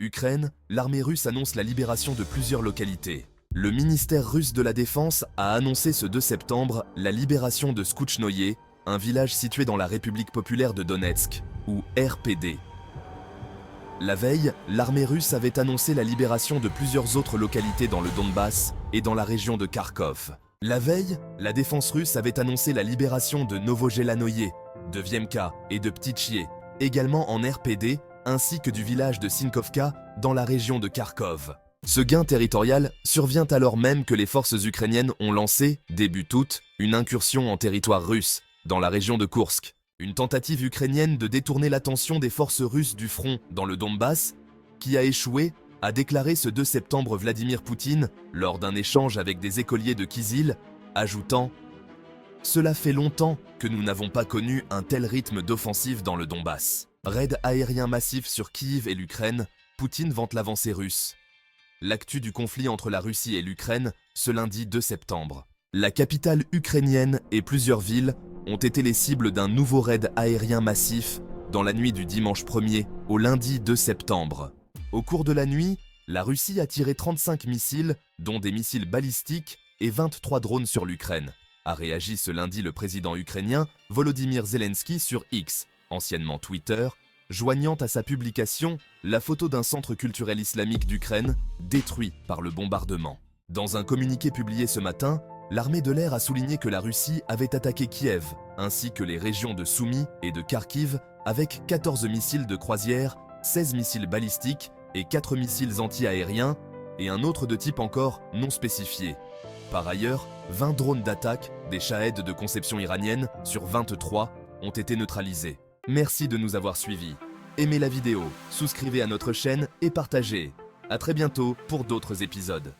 Ukraine, l'armée russe annonce la libération de plusieurs localités. Le ministère russe de la Défense a annoncé ce 2 septembre la libération de Skouchnoye, un village situé dans la République populaire de Donetsk, ou RPD. La veille, l'armée russe avait annoncé la libération de plusieurs autres localités dans le Donbass et dans la région de Kharkov. La veille, la défense russe avait annoncé la libération de Novojelanoye, de Viemka et de Ptychye, également en RPD, ainsi que du village de Sinkovka dans la région de Kharkov. Ce gain territorial survient alors même que les forces ukrainiennes ont lancé, début août, une incursion en territoire russe, dans la région de Koursk. Une tentative ukrainienne de détourner l'attention des forces russes du front dans le Donbass, qui a échoué, a déclaré ce 2 septembre Vladimir Poutine lors d'un échange avec des écoliers de Kyzyl, ajoutant « Cela fait longtemps que nous n'avons pas connu un tel rythme d'offensive dans le Donbass. » Raid aérien massif sur Kiev et l'Ukraine, Poutine vante l'avancée russe. L'actu du conflit entre la Russie et l'Ukraine ce lundi 2 septembre. La capitale ukrainienne et plusieurs villes ont été les cibles d'un nouveau raid aérien massif dans la nuit du dimanche 1er au lundi 2 septembre. Au cours de la nuit, la Russie a tiré 35 missiles, dont des missiles balistiques et 23 drones sur l'Ukraine, a réagi ce lundi le président ukrainien Volodymyr Zelensky sur X, anciennement Twitter, joignant à sa publication la photo d'un centre culturel islamique d'Ukraine détruit par le bombardement. Dans un communiqué publié ce matin, l'armée de l'air a souligné que la Russie avait attaqué Kiev, ainsi que les régions de Soumy et de Kharkiv, avec 14 missiles de croisière, 16 missiles balistiques et 4 missiles anti-aériens, et un autre de type encore non spécifié. Par ailleurs, 20 drones d'attaque, des Shahed de conception iranienne, sur 23, ont été neutralisés. Merci de nous avoir suivis. Aimez la vidéo, souscrivez à notre chaîne et partagez. À très bientôt pour d'autres épisodes.